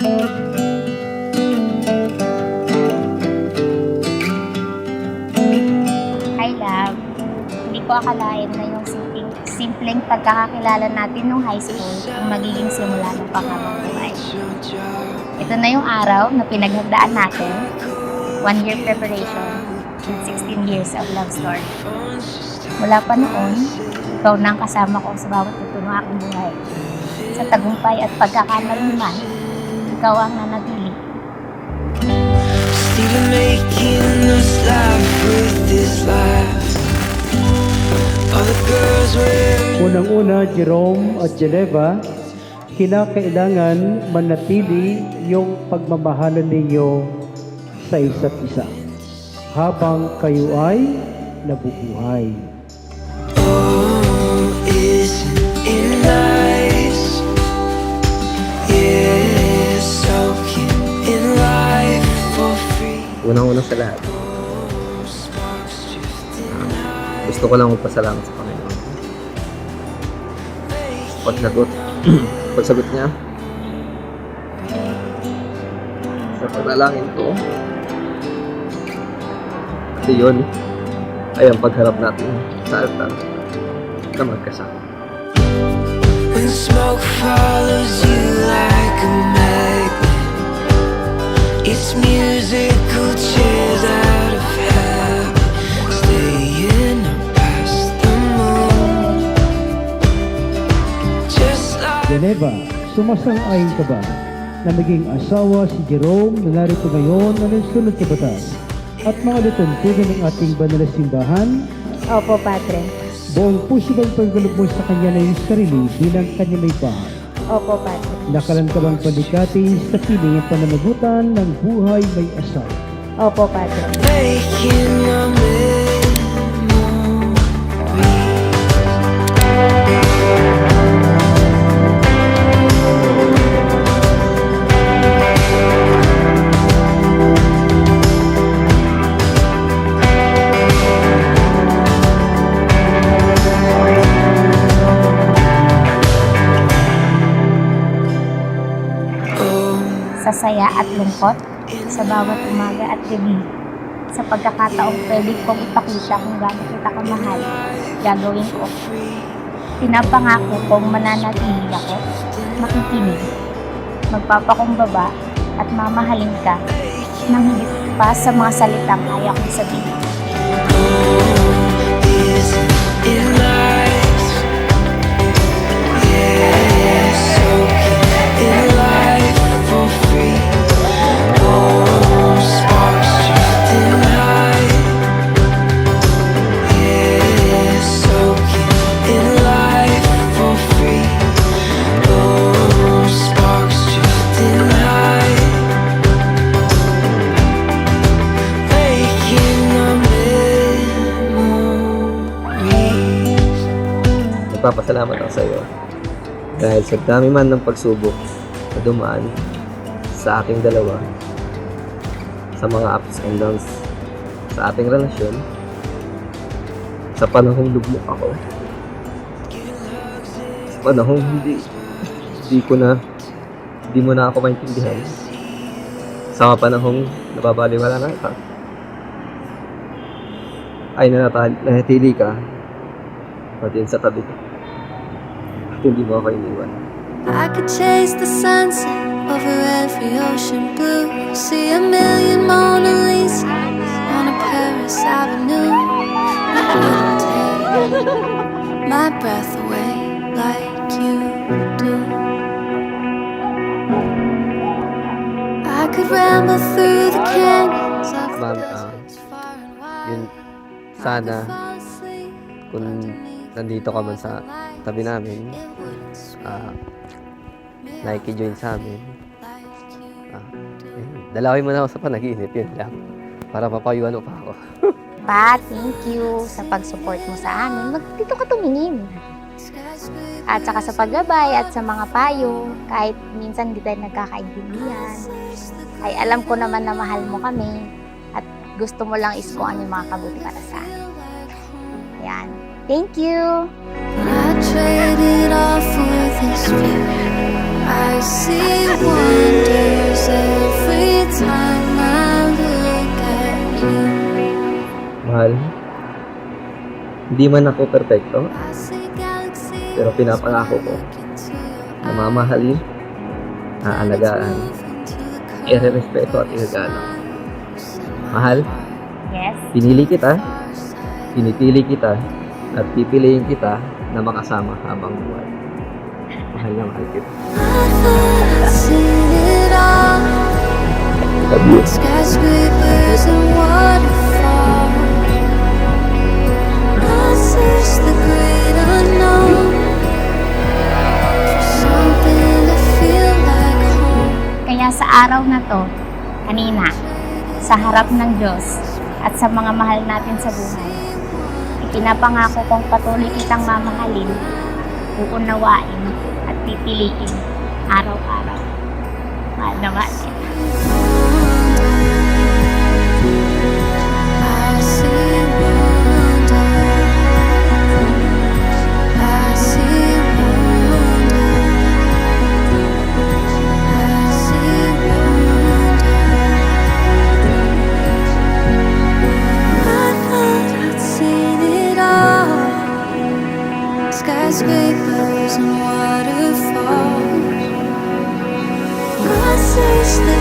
Hi, love. Hindi ko akalain na yung simpleng pagkakakilala natin nung high school ang magiging simula ng panghabang buhay. Ito na yung araw na pinaghandaan natin, 1 year preparation, and 16 years of love story. Mula pa noon, ikaw na ang kasama ko sa bawat tuto ng aking buhay. Sa tagumpay at pagkakamali man, ikaw ang nanatili. Still making us laugh with this laugh. All the girls were Unang-una, Jerome at Geneva, kinakailangan manatili yung pagmamahalan ninyo sa isa't isa habang kayo ay nabubuhay. oh, isn't it nice? Yeah, soaking in life for free. Unang-una sa lahat, gusto ko lang magpasalamat sa Panginoon. Pagsagot niya sa panalangin ko, kasi yun ay ang pagharap natin sa altar na magkasama. When smoke follows you like a magnet, it's musical chairs out of heaven, staying up past the moon. Just like Geneva, sumasang-ayon ka ba na maging asawa si Jerome na narito ngayon na nagsunod sa batas at mga lituntunan ng ating banal na simbahan? Opo, Padre. Buong puso bang paggalog mo sa kanya na yung sarili bilang kanya may bahay? Opo, Padre. Nakalan ka bang palikati sa piling at pananagutan ng buhay may asawa? Opo, Padre. making a memory. Sa saya at lungkot, sa bawat umaga at gabi, sa pagkakataong pwede kong ipakita kung gaano kita kamahal, gagawin ko. Pinapangako kong mananatili ako, makikinig, magpapakumbaba at mamahalin ka nang higit pa sa mga salitang kaya kong sabihin. Isn't it nice? Yeah, soaking in life for free. Oh, sparks drifting high. Yeah, soaking in life for free. Oh, sparks drifting high. Making a memories. Nagpapasalamat ako sa iyo dahil sa dami man ng pagsubok na dumaan sa ating dalawa, sa mga ups and downs sa ating relasyon, sa panahong lugmok ako, sa panahong hindi mo na ako maintindihan, sa mga panahong nababaliwala na ka, ay nanatili ka pati sa tabi ko. At hindi mo ako iniwan. I could chase the sunset over every ocean blue, see a million Mona Lisas on a Paris Avenue. I wouldn't take my breath away like you do. I could ramble through the canyons of the Ma'am, deserts far and wide. Yun, I could sana fall asleep kung nandito ka man sa tabi namin, nakikijoin sa amin, dalawin mo na ako sa panaginip, yun lang, para mapayuan mo pa ako. Pa, thank you sa pag-support mo sa amin. Dito ka tumingin. At saka sa paggabay at sa mga payo, kahit minsan hindi tayo nagkakaintindihan, ay alam ko naman na mahal mo kami at gusto mo lang is kung ano yung mga kabuti para sa amin. Ayan. Thank you! I traded all for this view. I see wonder Mahal, hindi man ako perpekto, I see galaxies pero pinapangako ko na mamahalin, aalagaan, irerespeto at igagalang. Mahal, Yes? pinili kita, pinipili kita, at pipiliin kita na makasama habang buhay. Mahal na mahal kita. I've seen it all. Love you. Skyscrapers and waterfalls. I search the great unknown for something to feel like home. Kaya sa araw na to, kanina, sa harap ng Diyos at sa mga mahal natin sa buhay, ipinapangako kong patuloy kitang mamahalin, uunawain at pipiliin araw-araw. Mahal na mahal kita. I see wonder. I see wonder. I see wonder. I thought I'd seen it all. Skyscrapers and waterfalls. I searched the